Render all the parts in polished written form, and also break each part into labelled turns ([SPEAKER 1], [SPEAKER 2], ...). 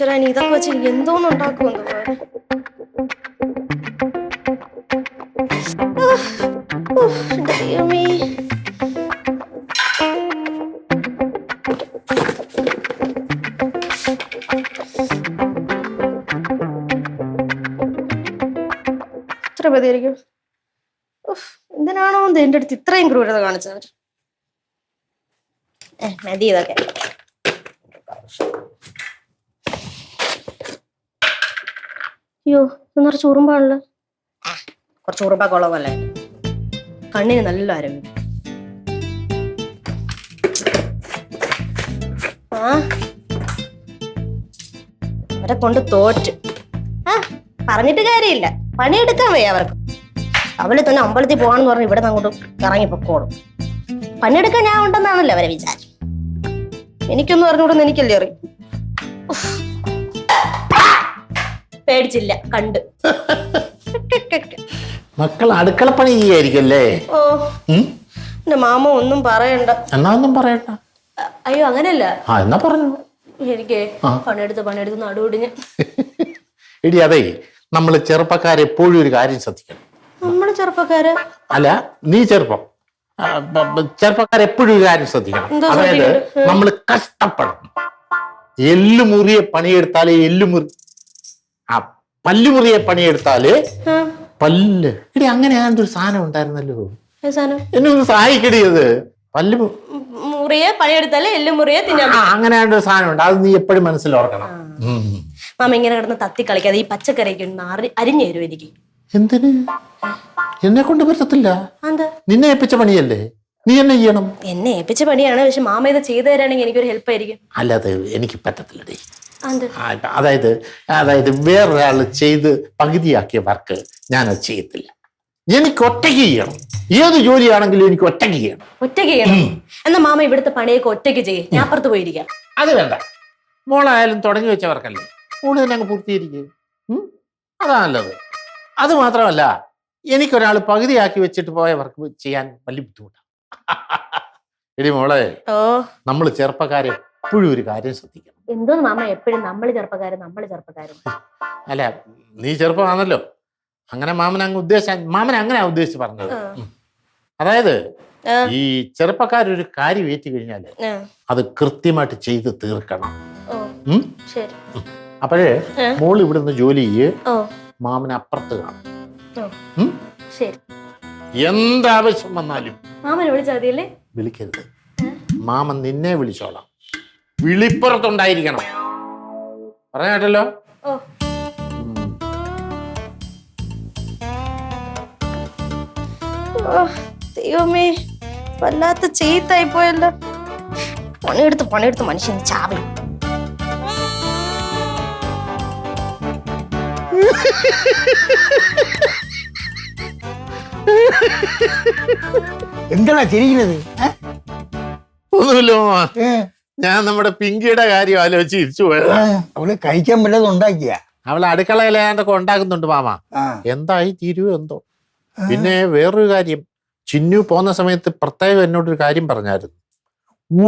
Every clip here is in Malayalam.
[SPEAKER 1] തമ്പുരാൻ ഇതൊക്കെ വെച്ച് എന്തോന്നുണ്ടാക്കുമെന്ന് എന്റെ ദൈവമേ. എത്ര മതിയായിരിക്കും? എന്തിനാണോ എന്റെ അടുത്ത് ഇത്രയും ക്രൂരത കാണിച്ചവർ? മതി ഇതൊക്കെ. അയ്യോ ഇത് നിറച്ച് ഉറുമ്പാണല്ലോ. കുറച്ച് ഉറുമ്പൊക്കെ ഉള്ളതല്ലേ, കണ്ണിന് നല്ല ആരോഗ്യം. അവരെ കൊണ്ട് തോറ്റ്. പറഞ്ഞിട്ട് കാര്യമില്ല, പണിയെടുക്കാൻ വയ്യ അവർക്ക്. അവള് തന്നെ അമ്പലത്തിൽ പോകാണെന്ന് പറഞ്ഞ് ഇവിടെ നിന്ന് അങ്ങോട്ട് ഇറങ്ങി പൊക്കോളും. പണിയെടുക്കാൻ ഞാൻ ഉണ്ടെന്നാണല്ലോ അവരെ വിചാരം. എനിക്കൊന്നും അറിഞ്ഞുകൂടുന്ന എനിക്കല്ലേ അറിയും. പേടിച്ചില്ല, കണ്ട്.
[SPEAKER 2] മക്കൾ അടുക്കളപ്പണി ചെയ്യായിരിക്കല്ലേ?
[SPEAKER 1] ഓ എന്റെ മാമ ഒന്നും പറയണ്ട.
[SPEAKER 2] എന്നാ ഒന്നും പറയണ്ട.
[SPEAKER 1] അയ്യോ അങ്ങനെയല്ല.
[SPEAKER 2] എന്നാ പറഞ്ഞു.
[SPEAKER 1] എനിക്ക് പണിയെടുത്ത് നടുവിടിഞ്ഞ്.
[SPEAKER 2] എടി അതെ, നമ്മള് ചെറുപ്പക്കാരെപ്പോഴും ഒരു കാര്യം ശ്രദ്ധിക്കണം.
[SPEAKER 1] നമ്മള് ചെറുപ്പക്കാര്
[SPEAKER 2] അല്ല, നീ ചെറുപ്പക്കാരെപ്പോഴും ഒരു കാര്യം ശ്രദ്ധിക്കണം. അതായത് നമ്മള് കഷ്ടപ്പെടണം. എല്ലുമുറിയെ പണിയെടുത്താലേ പല്ലുമുറിയെ പണിയെടുത്താല് പല്ല്. എടി അങ്ങനെ ഒരു സാധനം ഉണ്ടായിരുന്നല്ലോ, എന്നെ ഒന്ന് സഹായിക്കടിയത്.
[SPEAKER 1] മുറിയെ പണിയെടുത്താലേ എല്ലുമുറിയെ തിന്നാൻ.
[SPEAKER 2] അങ്ങനെ ഒരു സാധനം ഉണ്ട്, അത് നീ എപ്പോഴും മനസ്സിലോർക്കണം.
[SPEAKER 1] മാമ ഇങ്ങനെ കിടന്ന് തത്തി കളിക്കാതെ ഈ പച്ചക്കറിയൊക്കെ അരിഞ്ഞു തരും എനിക്ക്.
[SPEAKER 2] എന്തിന്? എന്നെ കൊണ്ട് പറ്റത്തില്ല. നിന്നെ ഏൽപ്പിച്ച പണിയല്ലേ, നീ എന്നെ ചെയ്യണം.
[SPEAKER 1] എന്നെ ഏൽപ്പിച്ച പണിയാണ്, പക്ഷെ മാമ ഇത് ചെയ്തു തരാണെങ്കിൽ എനിക്കൊരു ഹെൽപ്പ് ആയിരിക്കും.
[SPEAKER 2] അല്ലാതെ എനിക്ക് പറ്റത്തില്ലടേ. അതായത് വേറൊരാൾ ചെയ്ത് പകുതിയാക്കിയ വർക്ക് ഞാനത് ചെയ്യത്തില്ല. എനിക്ക് ഒറ്റയ്ക്ക് ചെയ്യണം. ഏത് ജോലിയാണെങ്കിലും എനിക്ക് ഒറ്റയ്ക്ക് ചെയ്യണം.
[SPEAKER 1] ഒറ്റയ്ക്ക് ചെയ്യണം? എന്നാ മാമ ഇവിടുത്തെ പണിയൊക്കെ ഒറ്റയ്ക്ക് ചെയ്യും, ഞാൻ അപ്പുറത്ത് പോയിരിക്കാം.
[SPEAKER 2] അത് വേണ്ട, മോളായാലും തുടങ്ങി വെച്ചവർക്കല്ലേ, മോള് തന്നെ അങ്ങ് പൂർത്തീകരിക്കുക. അതാ നല്ലത്. അത് മാത്രമല്ല, എനിക്കൊരാൾ പകുതിയാക്കി വെച്ചിട്ട് പോയ വർക്ക് ചെയ്യാൻ വലിയ ബുദ്ധിമുട്ടാണ്. എടി മോളെ, നമ്മൾ ചെറുപ്പക്കാരെ എപ്പോഴും ഒരു കാര്യം ശ്രദ്ധിക്കണം.
[SPEAKER 1] എന്തോ മാമ എപ്പോഴും നമ്മള് ചെറുപ്പക്കാരൻ.
[SPEAKER 2] അല്ല, നീ ചെറുപ്പമാണല്ലോ, അങ്ങനെ മാമൻ അങ്ങനെ ഉദ്ദേശിച്ച് പറഞ്ഞത്. അതായത് ഈ ചെറുപ്പക്കാരൊരു കാര്യം ഏറ്റു കഴിഞ്ഞാല് അത് കൃത്യമായിട്ട് ചെയ്ത് തീർക്കണം. അപ്പോഴേ മോൾ ഇവിടുന്ന് ജോലി ചെയ്യ്, മാമൻ അപ്പുറത്ത് കാണും. എന്താവശ്യം വന്നാലും വിളിക്കരുത്, മാമൻ നിന്നെ വിളിച്ചോളാം. വിളിപ്പുറത്തുണ്ടായിരിക്കണം. പറഞ്ഞ കേട്ടല്ലോ?
[SPEAKER 1] ദൈവമേ, വല്ലാത്ത ചീത്തായി പോയല്ലോ. പണിയെടുത്ത് മനുഷ്യൻ ചാവി.
[SPEAKER 3] എന്താ ചിരിക്കുന്നത്?
[SPEAKER 2] ഒന്നുമില്ല, ഞാൻ നമ്മുടെ പിങ്കിയുടെ കാര്യം ആലോചിച്ച് തിരിച്ചു പോയത്.
[SPEAKER 3] അവള് കഴിക്കാൻ പറ്റാതെ ഉണ്ടാക്കിയ.
[SPEAKER 2] അവള് അടുക്കളയിലാണ്ടൊക്കെ ഉണ്ടാക്കുന്നുണ്ട് മാമ. എന്തായി തീരുവോ എന്തോ. പിന്നെ വേറൊരു കാര്യം, ചിന്നു പോകുന്ന സമയത്ത് പ്രത്യേകം എന്നോടൊരു കാര്യം പറഞ്ഞായിരുന്നു.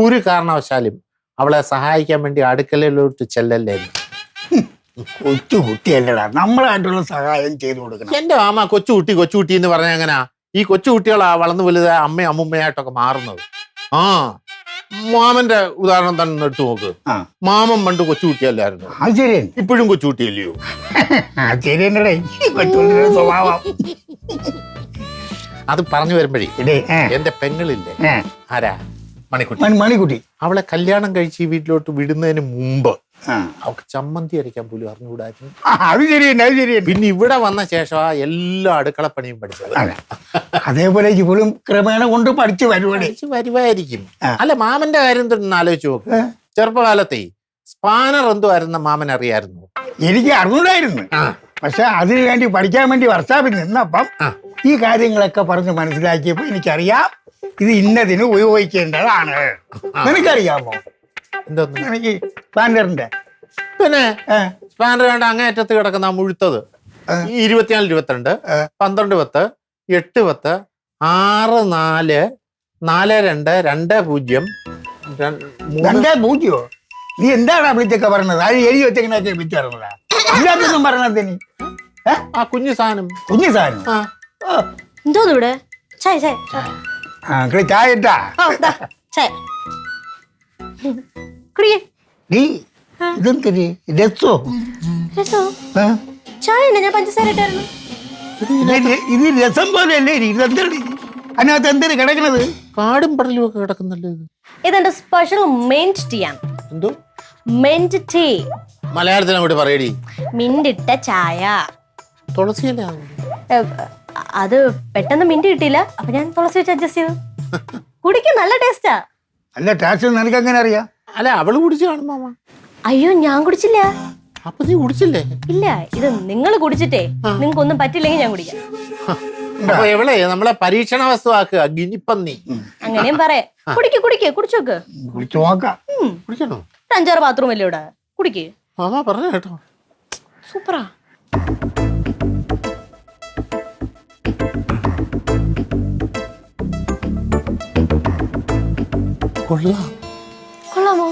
[SPEAKER 2] ഒരു കാരണവശാലും അവളെ സഹായിക്കാൻ വേണ്ടി അടുക്കളയിലോട്ട് ചെല്ലല്ലേ.
[SPEAKER 3] കൊച്ചുകുട്ടിയല്ലടാ, നമ്മളായിട്ടുള്ള സഹായം ചെയ്തു കൊടുക്കണം.
[SPEAKER 2] എന്റെ മാമ കൊച്ചുകുട്ടി എന്ന് പറഞ്ഞാൽ എങ്ങനാ? ഈ കൊച്ചുകുട്ടികളാ വളർന്നു വലുത് അമ്മയും അമ്മുമ്മയായിട്ടൊക്കെ മാറുന്നത്. മാമന്റെ ഉദാഹരണം തന്നെ എടുത്തു നോക്ക്. മാമൻ പണ്ട് കൊച്ചുകുട്ടിയല്ലായിരുന്നു, ഇപ്പോഴും കൊച്ചുകുട്ടിയല്ലയോ?
[SPEAKER 3] സ്വഭാവം.
[SPEAKER 2] അത് പറഞ്ഞു വരുമ്പോഴേ എന്റെ പെങ്ങളില്ലേ, ആരാ?
[SPEAKER 3] മണിക്കുട്ടി.
[SPEAKER 2] അവളെ കല്യാണം കഴിച്ച് ഈ വീട്ടിലോട്ട് വിടുന്നതിന് മുമ്പ് അവൾക്ക് ചമ്മന്തി അരയ്ക്കാൻ പോലും അറിഞ്ഞുകൂടായിരുന്നു. പിന്നെ ഇവിടെ വന്ന ശേഷം എല്ലാ അടുക്കളപ്പണിയും പഠിച്ചത്.
[SPEAKER 3] അതേപോലെ ഇവളും ക്രമേണ കൊണ്ട് പഠിച്ചു
[SPEAKER 2] വരുവായിരിക്കും. അല്ല, മാമന്റെ കാര്യം തന്നെ ആലോചിച്ച് നോക്ക്. ചെറുപ്പകാലത്തെ സ്പാനർ എന്തുവായിരുന്ന മാമൻ അറിയായിരുന്നു?
[SPEAKER 3] എനിക്ക് അറിഞ്ഞൂടായിരുന്നു. പക്ഷെ അതിനു വേണ്ടി പഠിക്കാൻ വേണ്ടി വർഷാപ്പിൽ നിന്നപ്പം ഈ കാര്യങ്ങളൊക്കെ പറഞ്ഞ് മനസ്സിലാക്കിയപ്പോ എനിക്കറിയാം ഇത് ഇന്നതിന് ഉപയോഗിക്കേണ്ടതാണ്. നിനക്കറിയാമോ? എനിക്ക് സ്പാനറിന്റെ.
[SPEAKER 2] പിന്നെ സ്പാനർ വേണ്ട, അങ്ങേയറ്റത്ത് കിടക്കുന്ന മുഴുത്തത് 24, 22, 12, 10, 8, 10, 6, 4, 4, 2, 2, 0,
[SPEAKER 3] 2, 0. നീ എന്താണ് വിളിച്ചൊക്കെ പറഞ്ഞത്? അത് എഴുതി വെച്ചെങ്ങനെയൊക്കെ വിളിച്ചു പറഞ്ഞതാ? ഇല്ലാത്തൊന്നും പറഞ്ഞത് നീ
[SPEAKER 2] ആ കുഞ്ഞു സാധനം.
[SPEAKER 3] കുഞ്ഞു സാധനം.
[SPEAKER 1] ആ എന്തോന്നു ഇവിടെ? ചായ ചായ
[SPEAKER 3] ആ കളി ചായ ഇട്ടാ.
[SPEAKER 1] ചായ കുടിക്കേ.
[SPEAKER 3] നീ ഇതെന്തൊരു രസോ?
[SPEAKER 1] രസോ?
[SPEAKER 3] ആ?
[SPEAKER 1] ചായ ഉണ്ട്, ഞാൻ പഞ്ചസാര ഇട്ടായിരുന്നു.
[SPEAKER 3] ഇത് രസം പോലെ അല്ലേ? ഇതെന്താണ് അതിനകത്ത് എന്തൊരു കിടക്കണത്?
[SPEAKER 2] കാടും പടലും ഒക്കെ കിടക്കുന്നല്ലോ ഇത്.
[SPEAKER 1] ഇതെന്റെ സ്പെഷ്യൽ മെന്റ് ടീ ആണ്.
[SPEAKER 2] എന്തോ
[SPEAKER 1] മെന്റ് ടീ?
[SPEAKER 2] മലയാളത്തിൽ അങ്ങോട്ട് പറയടി.
[SPEAKER 1] മിന്റിട്ട ചായ.
[SPEAKER 2] തുളസിയല്ലേ?
[SPEAKER 1] അത് പെട്ടെന്ന് മിന്റ് കിട്ടിയില്ല, അപ്പൊ ഞാൻ തുളസി വെച്ച് അഡ്ജസ്റ്റ് ചെയ്തു. കുടിക്കാൻ നല്ല ടേസ്റ്റാ.
[SPEAKER 3] അല്ല ടേസ്റ്റ് നിനക്ക് എങ്ങനെ അറിയാം?
[SPEAKER 2] അല്ല അവള് കുടിച്ചു കാണും മാമ.
[SPEAKER 1] അയ്യോ ഞാൻ കുടിച്ചില്ല.
[SPEAKER 2] അപ്പൊ നീ കുടിച്ചില്ലേ?
[SPEAKER 1] ഇല്ല, ഇത് നിങ്ങൾ കുടിച്ചിട്ടേ നിങ്ങൾക്ക് ഒന്നും പറ്റില്ലെങ്കിൽ ഞാൻ കുടിക്കാം.
[SPEAKER 2] അപ്പൊ എവളെ നമ്മളെ പരീക്ഷണ വസ്തു ആക്കുക ഗിനിപ്പന്നി.
[SPEAKER 1] അങ്ങനെയും പറയാ. കുടിക്ക് കുടിക്ക് കുടിച്ചോക്ക്.
[SPEAKER 3] കുടിച്ചു നോക്കാം.
[SPEAKER 2] കുടിക്കണോ?
[SPEAKER 1] 5-6 ബാത്റൂം അല്ലേ ഇവിടെ? കുടിക്ക്.
[SPEAKER 2] മാമ പറഞ്ഞ കേട്ടോ.
[SPEAKER 1] സൂപ്പറാ.
[SPEAKER 2] കൊള്ളാം.
[SPEAKER 1] കൊള്ളാമോ?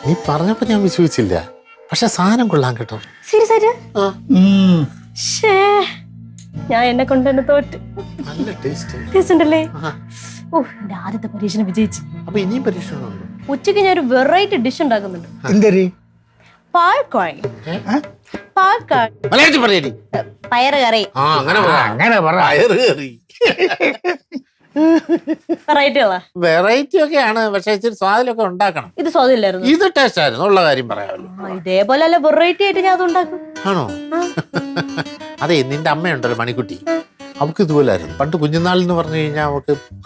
[SPEAKER 2] നീ പറഞ്ഞപ്പോ ഞാൻ വിശ്വസിച്ചില്ല, പക്ഷെ സാധനം കൊള്ളാം കേട്ടോ.
[SPEAKER 1] സീരിയസ് ആയിട്ട്?
[SPEAKER 3] ഉം.
[SPEAKER 1] ശ്ശേ, ഞാൻ എന്നെ കൊണ്ട് തന്നെ തോറ്റ്.
[SPEAKER 2] നല്ല ടേസ്റ്റ്.
[SPEAKER 1] ടേസ്റ്റ് ഉണ്ടല്ലേ? ഓ, എന്റെ ആദ്യത്തെ പരീക്ഷണം വിജയിച്ചു.
[SPEAKER 2] അപ്പൊ ഇനിയും പരീക്ഷണമുണ്ടോ?
[SPEAKER 1] ഉച്ചക്ക് ഞാൻ ഒരു വെറൈറ്റി ഡിഷ് ഉണ്ടാക്കുന്നുണ്ട്.
[SPEAKER 3] എന്തൊരു?
[SPEAKER 1] പാൽക്കോഴി. പാൽക്കോഴി.
[SPEAKER 2] മലയാളത്തിൽ പറയടി.
[SPEAKER 1] പയറ് കറി.
[SPEAKER 2] ആ അങ്ങനെ
[SPEAKER 3] അങ്ങനെ പറ.
[SPEAKER 2] പയറ് കറി.
[SPEAKER 1] വെറൈറ്റി ഉള്ള
[SPEAKER 2] വെറൈറ്റി ഒക്കെയാണ്, പക്ഷെ ഇച്ചിരി സ്വാദിലൊക്കെ ഉണ്ടാക്കണം.
[SPEAKER 1] ഇത് സ്വാദില്ലായിരുന്നു.
[SPEAKER 2] ഇത് ടേസ്റ്റ് ആയിരുന്നു, ഉള്ള കാര്യം പറയാമല്ലോ.
[SPEAKER 1] ഇതേപോലെ അല്ല വെറൈറ്റി ആയിട്ട് ഞാൻ അത് ഉണ്ടാക്കും.
[SPEAKER 2] ആണോ? അതെ, നിന്റെ അമ്മയുണ്ടല്ലോ മണിക്കുട്ടി, അവൾക്ക് ഇതുപോലെ ആയിരുന്നു പണ്ട് കുഞ്ഞുനാളിൽ എന്ന് പറഞ്ഞു കഴിഞ്ഞാൽ.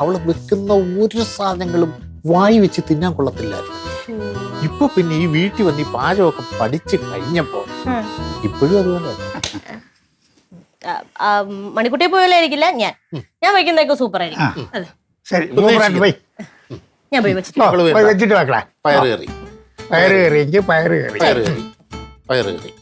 [SPEAKER 2] അവള് വെക്കുന്ന ഒരു സാധനങ്ങളും വായി വെച്ച് തിന്നാൻ കൊള്ളത്തില്ലായിരുന്നു. ഇപ്പൊ പിന്നെ ഈ വീട്ടിൽ വന്ന് ഈ പാചകമൊക്കെ പഠിച്ചു കഴിഞ്ഞപ്പോ ഇപ്പോഴും അതുപോലെ.
[SPEAKER 1] മണിക്കുട്ടിയെ പോയാലായിരിക്കില്ല ഞാൻ വയ്ക്കുന്നതൊക്കെ സൂപ്പർ ആയിരിക്കും. അതെ
[SPEAKER 3] ശരി, സൂപ്പറായിട്ട് പോയി.
[SPEAKER 1] ഞാൻ പോയി വെച്ചിട്ട്
[SPEAKER 3] വെച്ചിട്ട് വെക്കടാ.
[SPEAKER 2] പയറ് കറി.
[SPEAKER 3] പയറ് കറി. എനിക്ക് പയറ് കറി.
[SPEAKER 2] പയറ് കറി. പയറ് കറി.